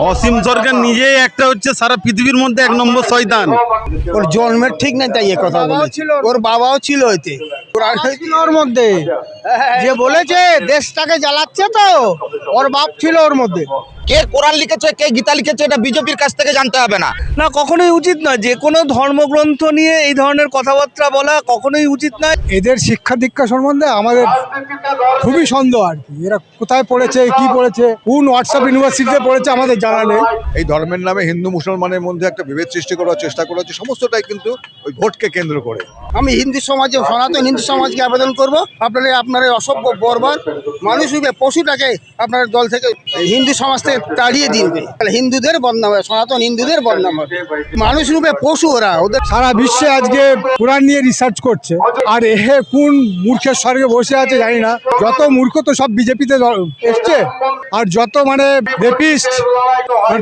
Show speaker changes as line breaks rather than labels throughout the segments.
অসীম সরকার নিজেই একটা হচ্ছে সারা পৃথিবীর মধ্যে এক নম্বর শয়তান।
ওর জন্মের ঠিক নাই, তাই এ কথা বলেছে। ওর বাবাও ছিল এতে, ওর মধ্যে যে বলেছে দেশটাকে জ্বালাচ্ছে, তো ওর বাপ ছিল ওর মধ্যে।
কে কোরআন লিখেছে কে গীতা লিখেছে এটা বিজেপির কাছ থেকে জানতে হবে না।
না, কখনোই উচিত নয়। যে কোনো ধর্মগ্রন্থ নিয়ে এই ধরনের কথাবার্তা বলা কখনোই উচিত নয়।
এদের শিক্ষা দীক্ষা সম্বন্ধে আমাদের খুবই সন্দেহ আর কি। এরা কোথায় পড়েছে, কি পড়েছে, কোন হোয়াটসঅ্যাপ ইউনিভার্সিটিতে পড়েছে আমাদের জানা নেই।
এই ধর্মের নামে হিন্দু মুসলমানের মধ্যে একটা বিভেদ সৃষ্টি করার চেষ্টা করা হচ্ছে, সমস্তটাই কিন্তু ওই ভোটকে কেন্দ্র করে।
আমি হিন্দু সমাজে, সনাতন হিন্দু সমাজকে আবেদন করব, আপনারা অসভ্য বর্বর মানুষ রূপে পশুটাকে আপনার দল থেকে হিন্দু সমাজ থেকে তাড়িয়ে দিবে। হিন্দুদের বদনাম হবে, সনাতন হিন্দুদের বদনাম হবে। মানুষ রূপে পশু ওরা। ওদের সারা বিশ্বে আজকে কোরআন নিয়ে রিসার্চ করছে, আর কোন মূর্খের স্বর্গে বসে আছে জানি না। যত মূর্খ তো সব বিজেপিতে এসছে, আর যত রেপিস্ট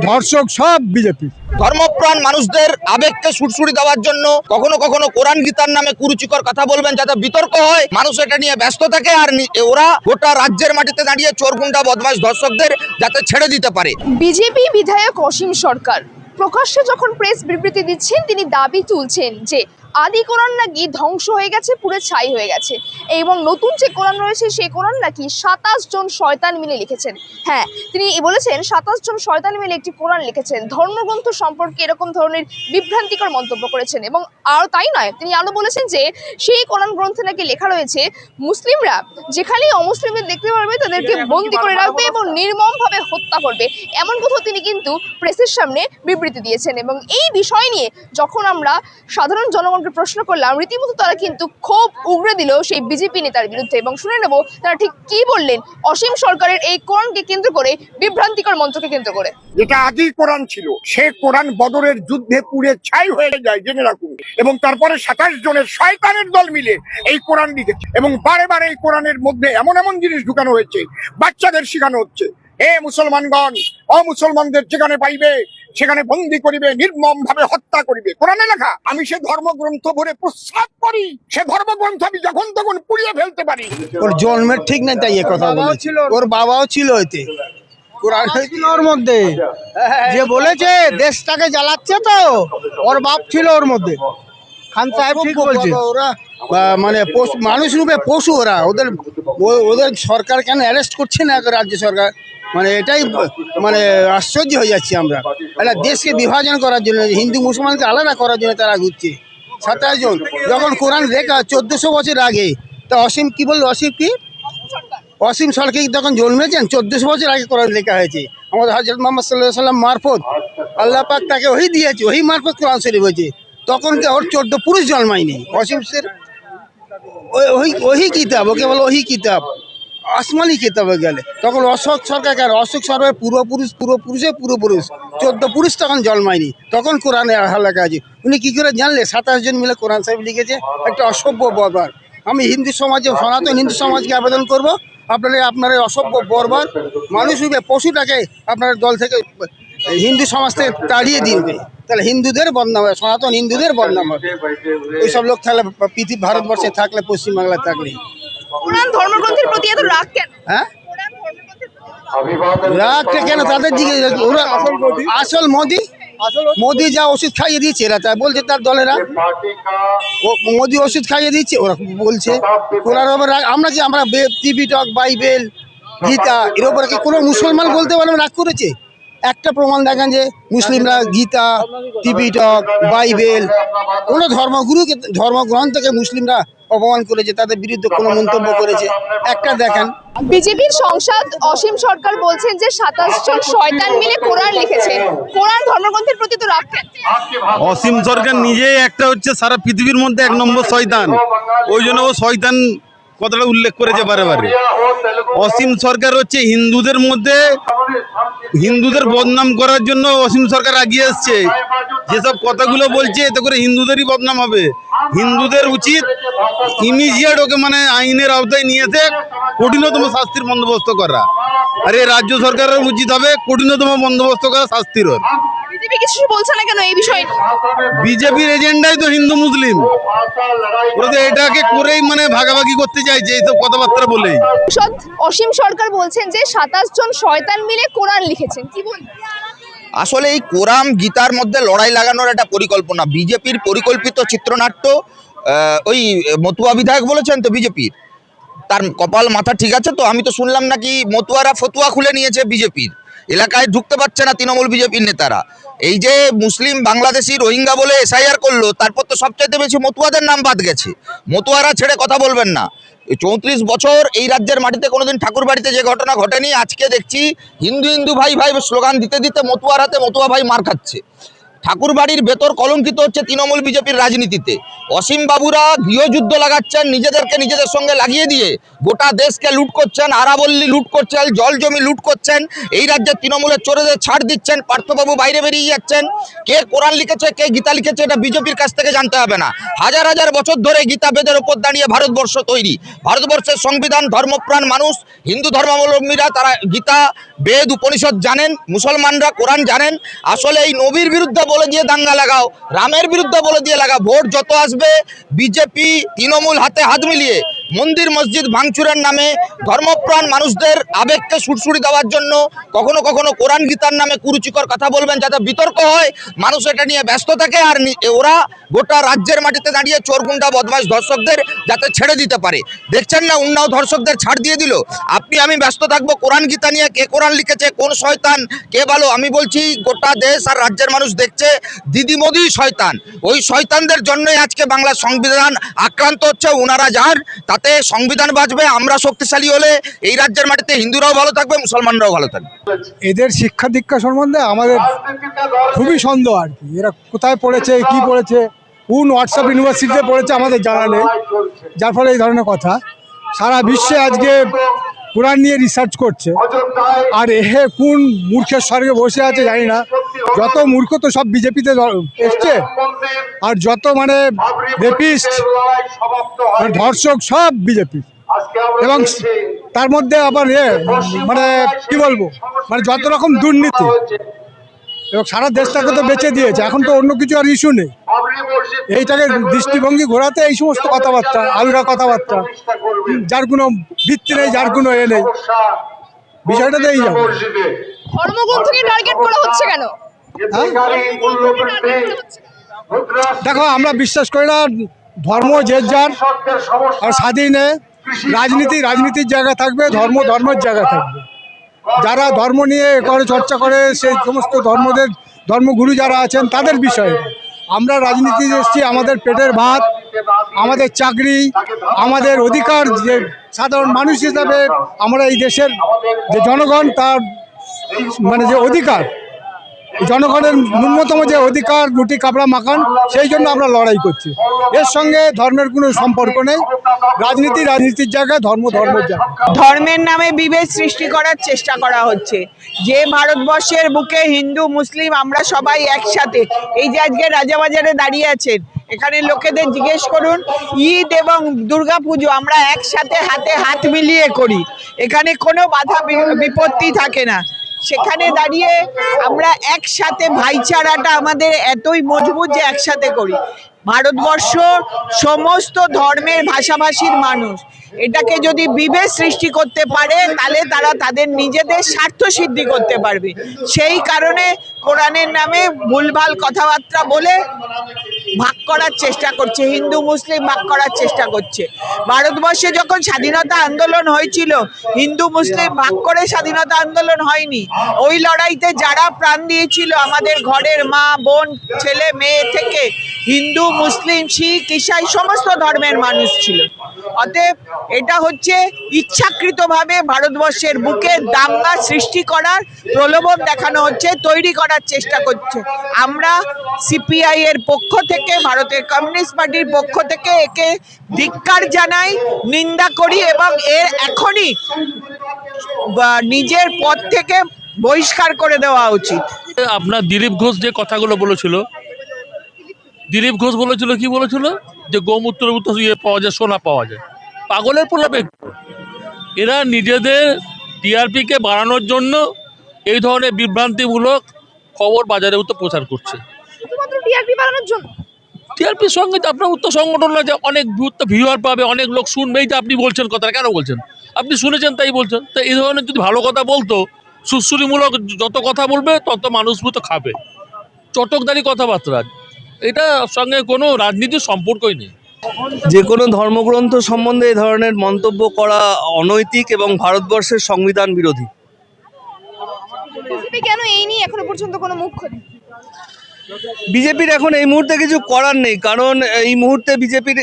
ধর্ষক সব বিজেপি।
ধর্মপ্রাণ মানুষদের আবেগকে সুরসুরি দেওয়ার জন্য কখনো কখনো কোরআন গীতার নামে কুরুচিকর কথা বলবেন, যাতে বিতর্ক হয়, মানুষ এটা নিয়ে ব্যস্ত থাকে, আর ওরা গোটা রাজ্যের মাটিতে দাঁড়িয়ে চোর গুন্ডা বদমাশ ধর্ষকদের যাতে ছেড়ে দিতে পারে।
বিজেপি বিধায়ক অসীম সরকার প্রকাশ্যে যখন প্রেস বিবৃতি দিচ্ছেন, তিনি দাবি তুলছেন যে আদি কোরআন নাকি ধ্বংস হয়ে গেছে, পুরো ছাই হয়ে গেছে, এবং নতুন যে কোরআন রয়েছে সেই কোরআন নাকি 27 জন শয়তান মিলে লিখেছেন। হ্যাঁ, তিনি বলেছেন 27 জন শয়তান মিলে একটি কোরআন লিখেছেন। ধর্মগ্রন্থ সম্পর্কে এরকম ধরনের বিভ্রান্তিকর মন্তব্য করেছেন, এবং আর তাই নয়, তিনি আরও বলেছেন যে সেই কোরআন গ্রন্থে নাকি লেখা রয়েছে মুসলিমরা যেখানেই অমুসলিমদের দেখতে পারবে তাদেরকে বন্দি করে রাখবে এবং নির্মমভাবে হত্যা করবে। এমন কথা তিনি কিন্তু প্রেসের সামনে বিবৃতি দিয়েছেন, এবং এই বিষয় নিয়ে যখন আমরা সাধারণ জনগণ প্রশ্ন করলাম, রীতিমতো তারা কিন্তু ক্ষোভ উগড়ে দিল সেই বিজেপি নেতার বিরুদ্ধে। এবং শুনে নেব তারা ঠিক কি বললেন অসীম সরকারের এই কোরআনকে কেন্দ্র করে, বিভ্রান্তিকর মন্ত্রকে কেন্দ্র করে।
যেটা আদি কোরআন ছিল, সে কোরআন বদরের যুদ্ধে পুড়ে ছাই হয়ে যায়, জেনে রাখুন। এবং তারপরে 27 জনের শয়তানের দল মিলে এই কোরআন লিখেছে, এবং বারে বারে এই কোরআনের মধ্যে এমন এমন জিনিস ঢুকানো হয়েছে, বাচ্চাদের শেখানো হচ্ছে, এ মুসলমানগণ, অমুসলমানদের যেখানে পাইবে সেখানে বন্দি করিবে, নির্মম ভাবে হত্যা করিবে। কোরআনে লেখা। আমি সে ধর্মগ্রন্থ ভরে প্রস্রাব করি, সে ধর্মগ্রন্থ আমি যখন তখন পুড়িয়ে ফেলতে পারি।
ওর জন্মের ঠিক নাই, তাই এ কথা বলেছে। ওর বাবাও ছিল এতে, কোরআন ছিল ওর মধ্যে। যে বলেছে দেশটাকে জ্বালাচ্ছে, তো ওর বাপ ছিল ওর মধ্যে। খান সাহেব ঠিক বলছে। ওরা মানুষ রূপে পশু ওরা। ওদের সরকার কেন অ্যারেস্ট করছে না রাজ্য সরকার? এটাই আশ্চর্য হয়ে যাচ্ছি আমরা। একটা দেশকে বিভাজন করার জন্য, হিন্দু মুসলমানকে আলাদা করার জন্য তারা ঘুরছে। 27 জন যখন কোরআন লেখা 1400 বছর আগে, তা অসীম কি বললো? অসীম সরকার তখন জন্মেছেন 1400 বছর আগে কোরআন লেখা হয়েছে। আমাদের হযরত মুহাম্মদ সাল্লাল্লাহু আলাইহি ওয়াসাল্লাম মারফত আল্লাহ পাক তাকে ওহী দিয়েছে, ওহী মারফত কোরআন শরীফ হয়েছে। তখন কি ওর 14 পুরুষ জন্মায়নি? অসীমের ওহী কিতাব, ওকে বলে ওহী কিতাব, আসমানি কিতাবে গেলে। তখন অশোক সরকার, অশোক সরকারের পূর্বপুরুষের পূর্বপুরুষ 14 পুরুষ তখন জন্মায়নি, তখন কোরআনে লেখা আছে। উনি কি করে জানলে? 27 জন মিলে কোরআন সাহেব লিখেছে। একটা অসভ্য বর্বর। আমি হিন্দু সমাজে, সনাতন হিন্দু সমাজকে আবেদন করব, আপনারা অসভ্য বর্বর মানুষ রূপে পশুটাকে আপনার দল থেকে হিন্দু সমাজ থেকে তাড়িয়ে দিবে। তাহলে হিন্দুদের বদনাম হবে, সনাতন হিন্দুদের বদনাম হবে। ওইসব লোক তাহলে পৃথিবী ভারতবর্ষে থাকলে, পশ্চিমবাংলায় থাকলে।
কোরআন ধর্মগ্রন্থের প্রতি এত রাগ কেন?
হ্যাঁ, রাগটা কেন? তাদের দিকে ওরা আসল মোদি যা ওষুধ খাইয়ে দিচ্ছে, এরা তাই বলছে, তার দলেরা মোদি ওষুধ খাইয়ে দিচ্ছে, ওরা বলছে। ওনার আমরা ত্রিপিটক, বাইবেল, গীতা, এর উপরে কি কোনো মুসলমান বলতে পারে রাগ করেছে? একটা প্রমাণ দেখান যে মুসলিমরা গীতা, ত্রিপিটক, বাইবেল, কোনো ধর্মগ্রন্থকে মুসলিমরা অপমান করেছে, তাদের বিরুদ্ধে কোনো মন্তব্য করেছে? একটা দেখান।
বিজেপির সংসদ অসীম সরকার বলছেন যে 27 জন শয়তান মিলে কোরআন লিখেছে। কোরআন ধর্মগ্রন্থের প্রতি তো রাগ কেন?
অসীম সরকার নিজেই একটা হচ্ছে সারা পৃথিবীর মধ্যে এক নম্বর শয়তান। ওই জন্য ও শয়তান কথাটা উল্লেখ করেছে বারে বারে। অসীম সরকার হচ্ছে হিন্দুদের বদনাম করার জন্য অসীম সরকার এগিয়ে এসছে। যেসব কথাগুলো বলছে, এতে করে হিন্দুদেরই বদনাম হবে। হিন্দুদের উচিত ইমিডিয়েট ওকে আইনের আওতায় নিয়ে এসে কঠিনতম শাস্তির বন্দোবস্ত করা। আর এই রাজ্য সরকারের উচিত হবে কঠিনতম বন্দোবস্ত করা শাস্তির।
বিজেপি কিছু বলছে না কেন এই বিষয়ে?
বিজেপির এজেন্ডাই তো হিন্দু মুসলিম, ওরা তো এটাকে করেই ভাগাভাগি করতে চাইছে এইসব কথাবার্তা বলেই।
অসীম সরকার বলছেন যে 27 জন শয়তান মিলে কোরআন লিখেছেন, কি বলবেন?
আসলে এই কোরআন গীতার মধ্যে লড়াই লাগানোর একটা পরিকল্পনা, বিজেপির পরিকল্পিত চিত্রনাট্য। ওই মতুয়া বিধায়ক বলেছেন তো বিজেপির, তার কপাল মাথা ঠিক আছে তো? আমি তো শুনলাম নাকি মতুয়ারা ফতুয়া খুলে নিয়েছে, বিজেপির এলাকায় ঢুকতে পারছে না তৃণমূল বিজেপির নেতারা। এই যে মুসলিম বাংলাদেশি রোহিঙ্গা বলে এসআইআর করলো, তারপর তো সবচাইতে বেশি মতুয়াদের নাম বাদ গেছে। মতুয়ারা ছেড়ে কথা বলবেন না। 34 বছর এই রাজ্যের মাটিতে কোনোদিন ঠাকুর বাড়িতে যে ঘটনা ঘটেনি, আজকে দেখছি হিন্দু হিন্দু ভাই ভাই স্লোগান দিতে দিতে মতুয়ার হাতে মতুয়া ভাই মার খাচ্ছে। ঠাকুর বাড়ির ভেতর কলঙ্কিত হচ্ছে তৃণমূল বিজেপির রাজনীতিতে। অসীম বাবুরা গৃহযুদ্ধ লাগাচ্ছেন, নিজেদেরকে নিজেদের সঙ্গে লাগিয়ে দিয়ে গোটা দেশকে লুট করছেন, আরাবল্লী লুট করছেন, জল জমি লুট করছেন, এই রাজ্যের তৃণমূলের চোরেদের ছাড় দিচ্ছেন, পার্থবাবু বাইরে বেরিয়ে যাচ্ছেন। কে কোরআন লিখেছে, কে গীতা লিখেছে, এটা বিজেপির কাছ থেকে জানতে হবে না। হাজার হাজার বছর ধরে গীতা বেদের ওপর দাঁড়িয়ে ভারতবর্ষ তৈরি। ভারতবর্ষের সংবিধান, ধর্মপ্রাণ মানুষ, হিন্দু ধর্মাবলম্বীরা তারা গীতা বেদ উপনিষদ জানেন, মুসলমানরা কোরআন জানেন। আসলে এই নবীর বিরুদ্ধে বলে দিয়ে দাঙ্গা লাগাও, রামের বিরুদ্ধে বলে দিয়ে লাগাও, ভোট যত আসবে বিজেপি তৃণমূল হাতে হাত মিলিয়ে মন্দির মসজিদ ভাঙচুরের নামে ধর্মপ্রাণ মানুষদের আবেগকে সুরসুরি দেওয়ার জন্য কখনো কখনো কোরআন গীতার নামে কুরুচিকর কথা বলবেন, যাতে বিতর্ক হয়, মানুষ এটা নিয়ে ব্যস্ত থাকে, আর ওরা গোটা রাজ্যের মাটিতে দাঁড়িয়ে চোরগুন্ডা বদমাশ ধর্ষকদের যাতে ছেড়ে দিতে পারে। দেখছেন না, উন্নাও ধর্ষকদের ছাড় দিয়ে দিল। আপনি আমি ব্যস্ত থাকবো কোরআন গীতা নিয়ে, কে কোরআন লিখেছে, কোন শয়তান, কে ভালো। আমি বলছি গোটা দেশ আর রাজ্যের মানুষ দেখছে দিদি মোদি শয়তান। ওই শয়তানদের জন্যই আজকে বাংলার সংবিধান আক্রান্ত হচ্ছে। ওনারা যান, তাতে সংবিধান বাঁচবে। আমরা শক্তিশালী হলে এই রাজ্যের মাটিতে হিন্দুরাও ভালো থাকবে, মুসলমানরাও ভালো থাকবে।
এদের শিক্ষা দীক্ষা সম্বন্ধে আমাদের খুবই সন্দেহ আর কি। এরা কোথায় পড়েছে, কি পড়েছে, কোন হোয়াটসঅ্যাপ ইউনিভার্সিটিতে পড়েছে আমাদের জানা নেই, যার ফলে এই ধরনের কথা। সারা বিশ্বে আজকে কোরআন নিয়ে রিসার্চ করছে, আর কোন মূর্খের স্বর্গে বসে আছে জানি না। যত মূর্খ তো সব বিজেপিতে এসছে, আর যত মানে রেপিস্ট ধর্ষক সব বিজেপি, এবং তার মধ্যে আবার মানে কি বলবো, মানে যত রকম দুর্নীতি, এবং সারা দেশটাকে তো বেঁচে দিয়েছে। এখন তো অন্য কিছু আর ইস্যু নেই, এইটাকে দৃষ্টিভঙ্গি ঘোরাতে এই সমস্ত কথাবার্তা, আলগা কথাবার্তা, যার কোনো ভিত্তি নেই, যার কোনো নেই। বিষয়টা তো এই যাবে।
ধর্মগ্রন্থকে টার্গেট করা হচ্ছে কেন?
দেখো, আমরা বিশ্বাস করি না ধর্ম যে যার, আর স্বাধীনে রাজনীতির জায়গা থাকবে, ধর্মের জায়গা থাকবে। যারা ধর্ম নিয়ে চর্চা করে, সেই সমস্ত ধর্মগুরু যারা আছেন তাদের বিষয়ে। আমরা রাজনীতি এসেছি আমাদের পেটের ভাত, আমাদের চাকরি, আমাদের অধিকার, যে সাধারণ মানুষ হিসাবে আমরা এই দেশের যে জনগণ, তার মানে যে অধিকার, জনগণের ন্যূনতম যে অধিকার, রুটি কাপড়া মাখান, সেই জন্য আমরা লড়াই করছি। এর সঙ্গে ধর্মের কোনো সম্পর্ক নেই। রাজনীতির জায়গায়, ধর্মের জায়গায়।
ধর্মের নামে বিভেদ সৃষ্টি করার চেষ্টা করা হচ্ছে। যে ভারতবর্ষের বুকে হিন্দু মুসলিম আমরা সবাই একসাথে, এই যে আজকে রাজাবাজারে দাঁড়িয়ে আছেন, এখানে লোকেদের জিজ্ঞেস করুন, ঈদ এবং দুর্গাপুজো আমরা একসাথে হাতে হাত মিলিয়ে করি, এখানে কোনো বাধা বিপত্তি থাকে না। সেখানে দাঁড়িয়ে আমরা একসাথে, ভাইচারাটা আমাদের এতই মজবুত যে একসাথে করি। ভারতবর্ষ সমস্ত ধর্মের ভাষাভাষীর মানুষ, এটাকে যদি বিভেদ সৃষ্টি করতে পারে, তাহলে তারা তাদের নিজেদের স্বার্থ সিদ্ধি করতে পারবে। সেই কারণে কোরআনের নামে ভুলভাল কথাবার্তা বলে ভাগ করার চেষ্টা করছে, হিন্দু মুসলিম ভাগ করার চেষ্টা করছে। ভারতবর্ষে যখন স্বাধীনতা আন্দোলন হয়েছিল, হিন্দু মুসলিম ভাগ করে স্বাধীনতা আন্দোলন হয়নি। ওই লড়াইতে যারা প্রাণ দিয়েছিল, আমাদের ঘরের মা বোন ছেলে মেয়ে থেকে হিন্দু মুসলিম শিখ ইসাই সমস্ত ধর্মের মানুষ ছিল। অতএব এটা হচ্ছে ইচ্ছাকৃতভাবে ভারতবর্ষের বুকে দাঙ্গা সৃষ্টি করার প্রলোভন দেখানো হচ্ছে, তৈরি করার চেষ্টা করছে। আমরা সিপিআই এর পক্ষ থেকে, ভারতের কমিউনিস্ট পার্টির পক্ষ থেকে একে ধিক্কার জানাই, নিন্দা করি, এবং এর এখনই নিজের পদ থেকে বহিষ্কার করে দেওয়া উচিত।
আপনার দিলীপ ঘোষ যে কথাগুলো বলেছিল, দিলীপ ঘোষ বলেছিল, কি বলেছিল, যে গোমূত্র পাওয়া যায়, সোনা পাওয়া যায়। পাগলের পোলাপে এরা নিজেদের টিআরপিকে বাড়ানোর জন্য এই ধরনের বিভ্রান্তিমূলক খবর বাজারে উত্তর প্রচার করছে।
টিআরপি বাড়ানোর জন্য,
টিআরপির সঙ্গে তো আপনার উত্তর সংগঠন যে অনেক ভিউয়ার পাবে, অনেক লোক শুনবেই, যে আপনি বলছেন কথাটা কেন বলছেন, আপনি শুনেছেন তাই বলছেন। তো এই ধরনের যদি ভালো কথা বলতো, সুশ্রুতিমূলক যত কথা বলবে তত মানুষ মতো খাবে, চটকদারি কথাবার্তা, এটার সঙ্গে কোনো রাজনীতির সম্পর্কই নেই।
যে কোনো ধর্মগ্রন্থ সম্বন্ধে এই ধরনের মন্তব্য করা অনৈতিক এবং ভারতবর্ষের সংবিধান বিরোধী।
বিজেপি কেন এই নিয়ে এখনো পর্যন্ত কোনো মুখ খোলেনি?
বিজেপির এখন এই মুহূর্তে কিছু করার নেই, কারণ এই মুহূর্তে বিজেপির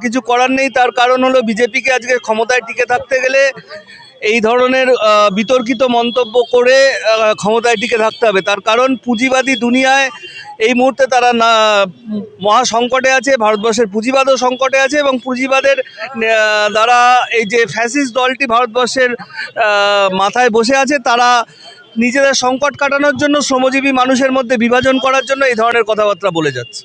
কিছু করার নেই। তার কারণ হলো বিজেপিকে আজকে ক্ষমতায় টিকে থাকতে গেলে এই ধরনের বিতর্কিত মন্তব্য করে ক্ষমতায় টিকে থাকতে হবে। তার কারণ পুঁজিবাদী দুনিয়ায় এই মুহূর্তে তারা মহা সংকটে আছে, ভারতবর্ষের পুঁজিবাদও সংকটে আছে এবং পুঁজিবাদের দ্বারা এই যে ফ্যাসিস্ট দলটি ভারতবর্ষের মাথায় বসে আছে, তারা নিজেদের সংকট কাটানোর জন্য শ্রমজীবী মানুষের মধ্যে বিভাজন করার জন্য এই ধরনের কথাবার্তা বলে যাচ্ছে।